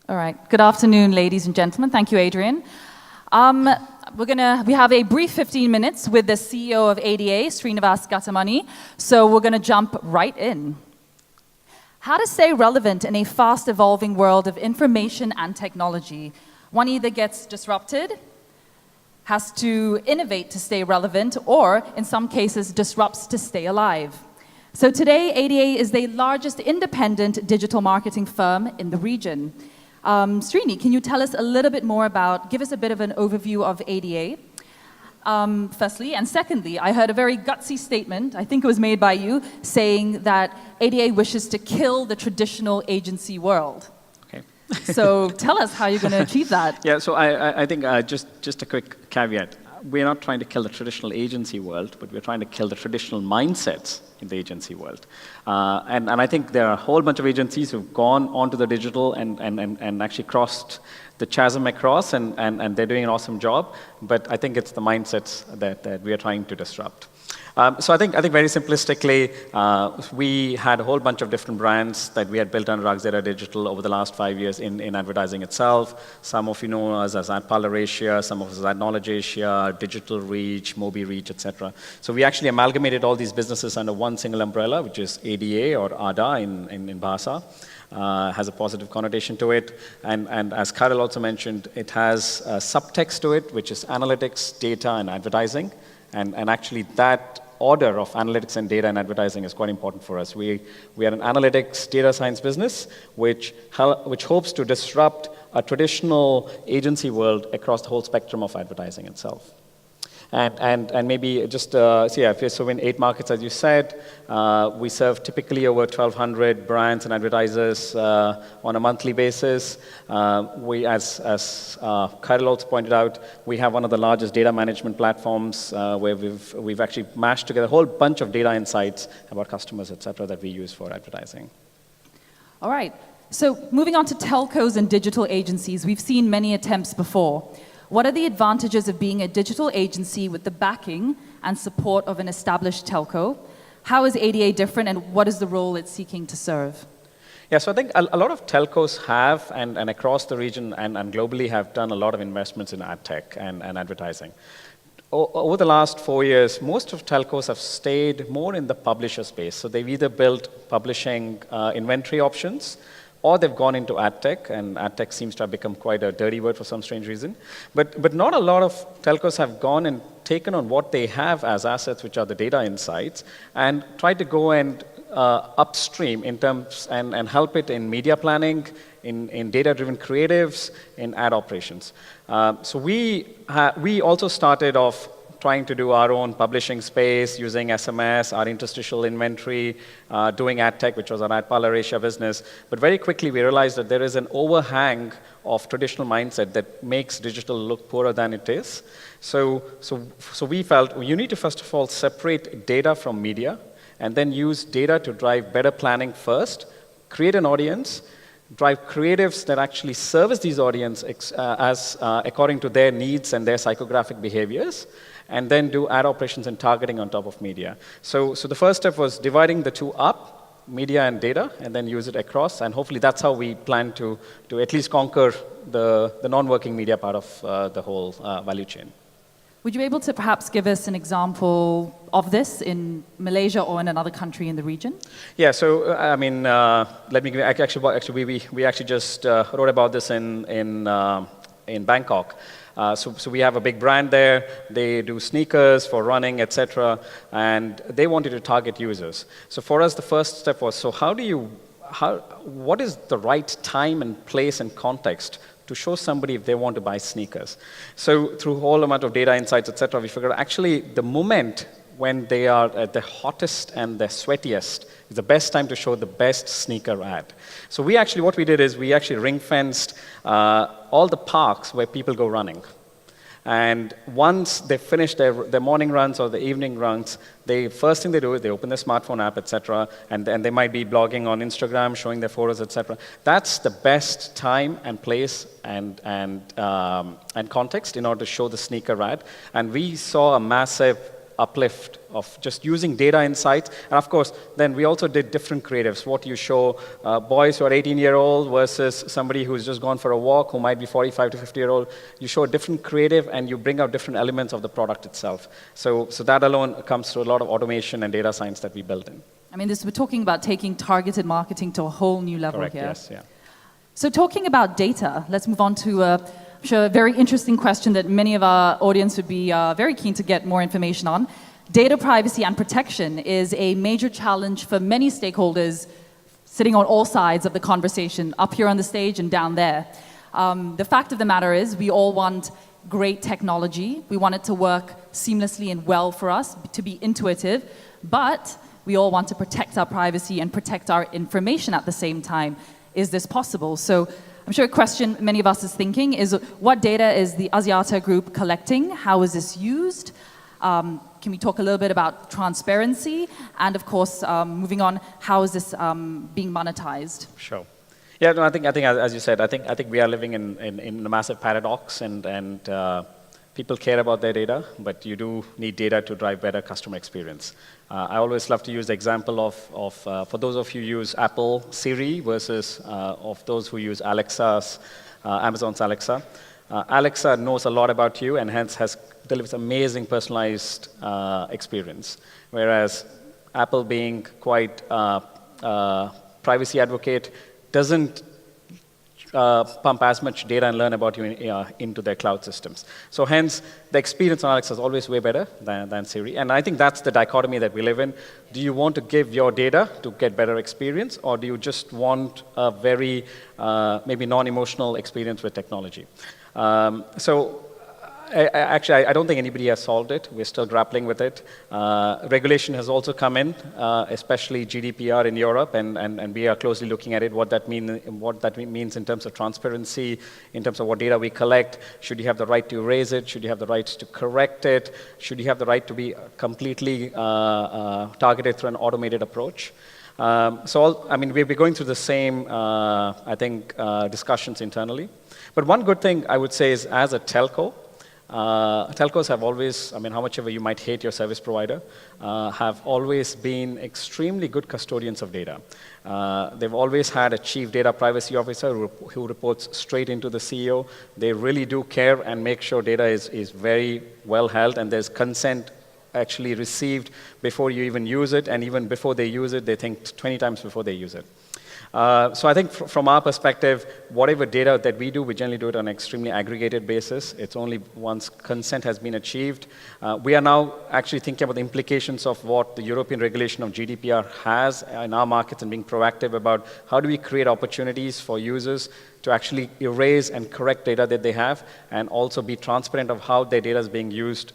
All right. Good afternoon, ladies and gentlemen. Thank you, Adrian. We have a brief 15 minutes with the CEO of ADA, Srinivas Gattamneni. So we're going to jump right in. How to stay relevant in a fast-evolving world of information and technology. One either gets disrupted, has to innovate to stay relevant, or in some cases disrupts to stay alive. So today, ADA is the largest independent digital marketing firm in the region. Srini, can you tell us a little bit more give us a bit of an overview of ADA, firstly. And secondly, I heard a very gutsy statement, I think it was made by you, saying that ADA wishes to kill the traditional agency world. Okay. So tell us how you're going to achieve that. Yeah, so I think just a quick caveat. We're not trying to kill the traditional agency world, but we're trying to kill the traditional mindsets in the agency world. And I think there are a whole bunch of agencies who've gone onto the digital and actually crossed the chasm across, and they're doing an awesome job. But I think it's the mindsets that we are trying to disrupt. So I think very simplistically, we had a whole bunch of different brands that we had built under Axera Digital over the last 5 years in advertising itself. Some of you know us as AdParlor Asia, some of us as AdKnowledge Asia, Digital Reach, Mobi Reach, etc. So we actually amalgamated all these businesses under one single umbrella, which is ADA or ADA in Bahasa. Has a positive connotation to it. And as Karel also mentioned, it has a subtext to it, which is analytics, data, and advertising. And actually that order of analytics and data and advertising is quite important for us. We are an analytics data science business which hopes to disrupt a traditional agency world across the whole spectrum of advertising itself. And maybe just, so in 8 markets, as you said, we serve typically over 1,200 brands and advertisers on a monthly basis. As Karel also pointed out, we have one of the largest data management platforms where we've actually mashed together a whole bunch of data insights about customers, et cetera, that we use for advertising. All right. So moving on to telcos and digital agencies, we've seen many attempts before. What are the advantages of being a digital agency with the backing and support of an established telco? How is ADA different, and what is the role it's seeking to serve? Yeah, so I think a lot of telcos have, and across the region and globally, have done a lot of investments in ad tech and advertising. Over the last 4 years, most of telcos have stayed more in the publisher space. So they've either built publishing inventory options, or they've gone into ad tech, and ad tech seems to have become quite a dirty word for some strange reason. But not a lot of telcos have gone and taken on what they have as assets, which are the data insights, and tried to go and upstream in terms and help it in media planning, in data-driven creatives, in ad operations. So we also started off trying to do our own publishing space, using SMS, our interstitial inventory, doing ad tech, which was our AdParlor Asia business. But very quickly, we realized that there is an overhang of traditional mindset that makes digital look poorer than it is. So we felt, well, you need to, first of all, separate data from media, and then use data to drive better planning first, create an audience, drive creatives that actually service these audiences according to their needs and their psychographic behaviors, and then do ad operations and targeting on top of media. So the first step was dividing the two up, media and data, and then use it across, and hopefully that's how we plan to at least conquer the non-working media part of the whole value chain. Would you be able to perhaps give us an example of this in Malaysia or in another country in the region? Yeah, so I mean, let me give you, we actually just wrote about this in Bangkok. So we have a big brand there. They do sneakers for running, etc., and they wanted to target users. So for us, the first step was, so what is the right time and place and context to show somebody if they want to buy sneakers? So through a whole amount of data insights, etc., we figured out actually the moment when they are at the hottest and the sweatiest is the best time to show the best sneaker ad. So what we did is we actually ring-fenced all the parks where people go running. And once they finish their morning runs or the evening runs, first thing they do is they open their smartphone app, etc., and they might be blogging on Instagram, showing their photos, etc. That's the best time and place and context in order to show the sneaker ad. And we saw a massive uplift of just using data insights. And of course, then we also did different creatives. What you show boys who are 18-year-old versus somebody who's just gone for a walk who might be 45 to 50-year-old. You show a different creative and you bring out different elements of the product itself. So that alone comes through a lot of automation and data science that we built in. I mean, we're talking about taking targeted marketing to a whole new level Correct, here. yes, yeah. So talking about data, let's move on to I'm sure a very interesting question that many of our audience would be very keen to get more information on. Data privacy and protection is a major challenge for many stakeholders sitting on all sides of the conversation, up here on the stage and down there. The fact of the matter is we all want great technology. We want it to work seamlessly and well for us, to be intuitive, but we all want to protect our privacy and protect our information at the same time. Is this possible? So I'm sure a question many of us is thinking is, what data is the Axiata Group collecting? How is this used? Can we talk a little bit about transparency? And of course, moving on, how is this being monetized? Sure. Yeah, no, I think as you said, I think we are living in a massive paradox, and people care about their data, but you do need data to drive better customer experience. I always love to use the example of for those of you who use Apple Siri versus of those who use Alexa's, Amazon's Alexa. Alexa knows a lot about you and hence delivers amazing personalized experience, whereas Apple, being quite privacy advocate, doesn't pump as much data and learn about you into their cloud systems. So hence, the experience on Alexa is always way better than Siri. And I think that's the dichotomy that we live in. Do you want to give your data to get better experience, or do you just want a very maybe non-emotional experience with technology? Actually, I don't think anybody has solved it. We're still grappling with it. Regulation has also come in, especially GDPR in Europe, and we are closely looking at it, what that means in terms of transparency, in terms of what data we collect. Should you have the right to erase it? Should you have the right to correct it? Should you have the right to be completely targeted through an automated approach? We're going through the same, discussions internally. But one good thing I would say is, as a telco, telcos have always, how much ever you might hate your service provider, have always been extremely good custodians of data. They've always had a chief data privacy officer who reports straight into the CEO. They really do care and make sure data is very well held, and there's consent actually received before you even use it, and even before they use it, they think 20 times before they use it. So I think from our perspective, whatever data that we do, we generally do it on an extremely aggregated basis. It's only once consent has been achieved. We are now actually thinking about the implications of what the European regulation of GDPR has in our markets, and being proactive about how do we create opportunities for users to actually erase and correct data that they have, and also be transparent of how their data is being used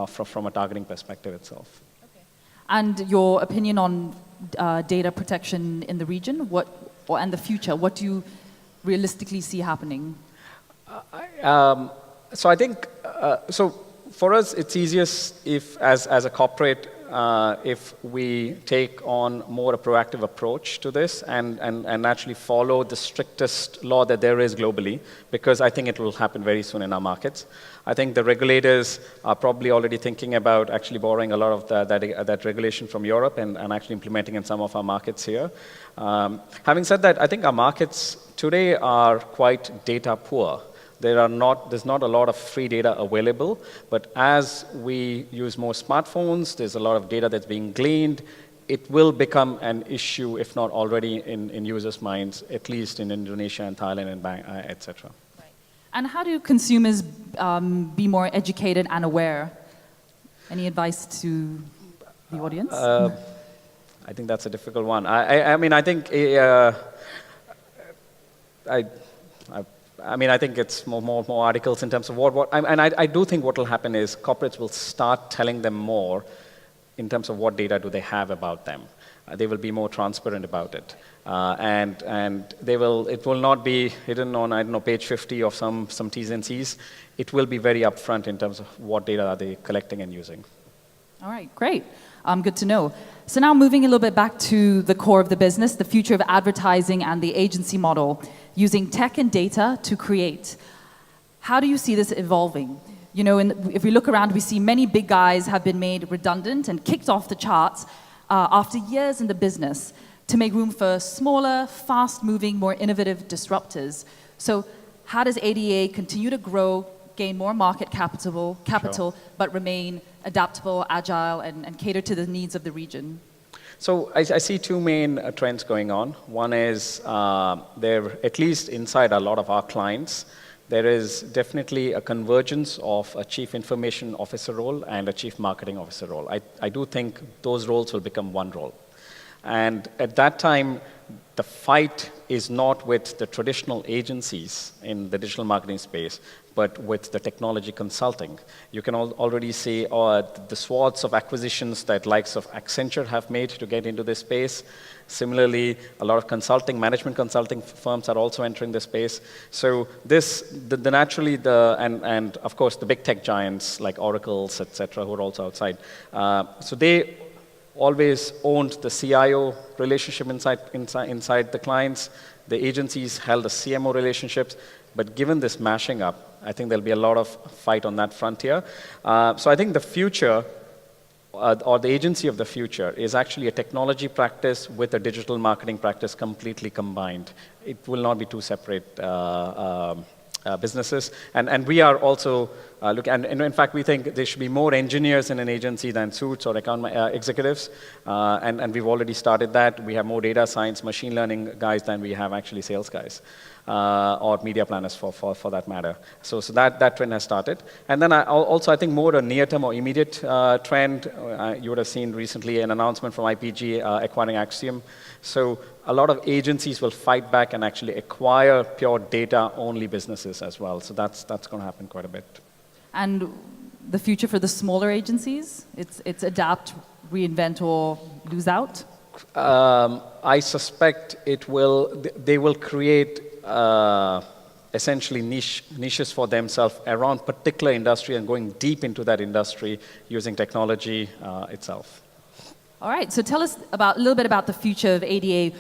from a targeting perspective itself. Okay. And your opinion on data protection in the region, and the future? What do you realistically see happening? So I think, for us, it's easiest if, as a corporate, if we take on more a proactive approach to this and actually follow the strictest law that there is globally, because I think it will happen very soon in our markets. I think the regulators are probably already thinking about actually borrowing a lot of that regulation from Europe and actually implementing in some of our markets here. Having said that, I think our markets today are quite data poor. There's not a lot of free data available, but as we use more smartphones, there's a lot of data that's being gleaned. It will become an issue, if not already in users' minds, at least in Indonesia and Thailand and etc. Right. And how do consumers be more educated and aware? Any advice to the audience? I think that's a difficult one. I think it's more articles in terms of I do think what will happen is corporates will start telling them more in terms of what data do they have about them. They will be more transparent about it, and it will not be hidden on page 50 of some T's and C's. It will be very upfront in terms of what data are they collecting and using. All right, great. Good to know. So now moving a little bit back to the core of the business, the future of advertising and the agency model, using tech and data to create. How do you see this evolving? You know, if we look around, we see many big guys have been made redundant and kicked off the charts after years in the business to make room for smaller, fast-moving, more innovative disruptors. So how does ADA continue to grow, gain more market capital, Sure. but remain adaptable, agile, and cater to the needs of the region? So I see two main trends going on. One is there, at least inside a lot of our clients, there is definitely a convergence of a chief information officer role and a chief marketing officer role. I do think those roles will become one role. And at that time, the fight is not with the traditional agencies in the digital marketing space, but with the technology consulting. You can already see the swaths of acquisitions that likes of Accenture have made to get into this space. Similarly, a lot of consulting, management consulting firms are also entering the space. So naturally, and of course the big tech giants like Oracles, et cetera, who are also outside. So they always owned the CIO relationship inside the clients. The agencies held the CMO relationships. But given this mashing up, I think there'll be a lot of fight on that frontier. So I think the future, or the agency of the future, is actually a technology practice with a digital marketing practice completely combined. It will not be two separate businesses. And we are also and in fact, we think there should be more engineers in an agency than suits or account executives. And we've already started that. We have more data science, machine learning guys than we have actually sales guys. Or media planners for that matter. So that trend has started. And then I think more a near-term or immediate trend, you would have seen recently an announcement from IPG acquiring Axiom. So a lot of agencies will fight back and actually acquire pure data-only businesses as well. So that's going to happen quite a bit. And the future for the smaller agencies? It's adapt, reinvent, or lose out? I suspect they will create essentially niches for themselves around particular industry and going deep into that industry using technology itself. All right, so tell us a little bit about the future of ADA,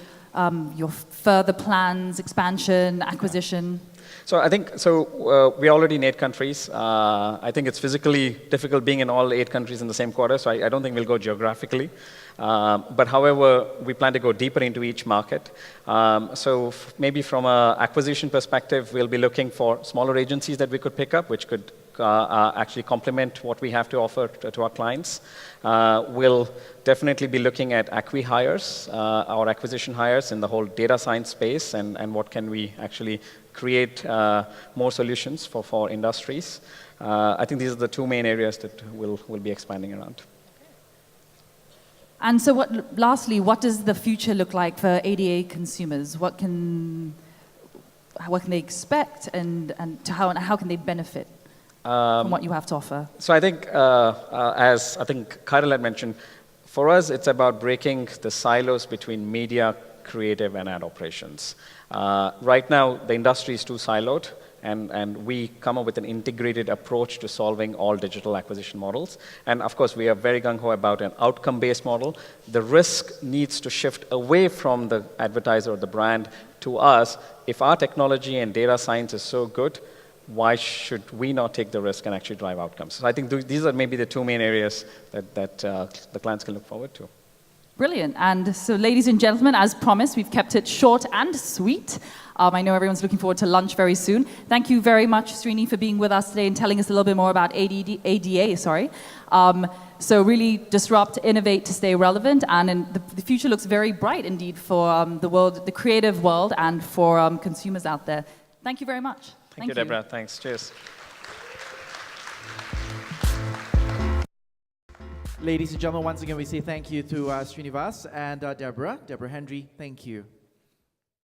your further plans, expansion, acquisition. So I think, we're already in 8 countries. I think it's physically difficult being in all 8 countries in the same quarter, so I don't think we'll go geographically. But however, we plan to go deeper into each market. So maybe from an acquisition perspective, we'll be looking for smaller agencies that we could pick up, which could actually complement what we have to offer to our clients. We'll definitely be looking at acqui-hires, or acquisition hires in the whole data science space, and what can we actually create more solutions for industries. I think these are the 2 main areas that we'll be expanding around. And so lastly, what does the future look like for ADA consumers? What can they expect, and how can they benefit from what you have to offer? So I think, as I think Kyril had mentioned, for us it's about breaking the silos between media, creative, and ad operations. Right now, the industry is too siloed. And we come up with an integrated approach to solving all digital acquisition models. And of course, we are very gung-ho about an outcome-based model. The risk needs to shift away from the advertiser or the brand to us. If our technology and data science is so good, why should we not take the risk and actually drive outcomes? So I think these are maybe the 2 main areas that the clients can look forward to. Brilliant. And so, ladies and gentlemen, as promised, we've kept it short and sweet. I know everyone's looking forward to lunch very soon. Thank you very much, Srini, for being with us today and telling us a little bit more about ADA. So really disrupt, innovate to stay relevant, and the future looks very bright indeed for the world, the creative world, and for consumers out there. Thank you very much. Thank you, Deborah. Thanks. Cheers. Ladies and gentlemen, once again, we say thank you to Srinivas and Deborah. Deborah Henry, thank you.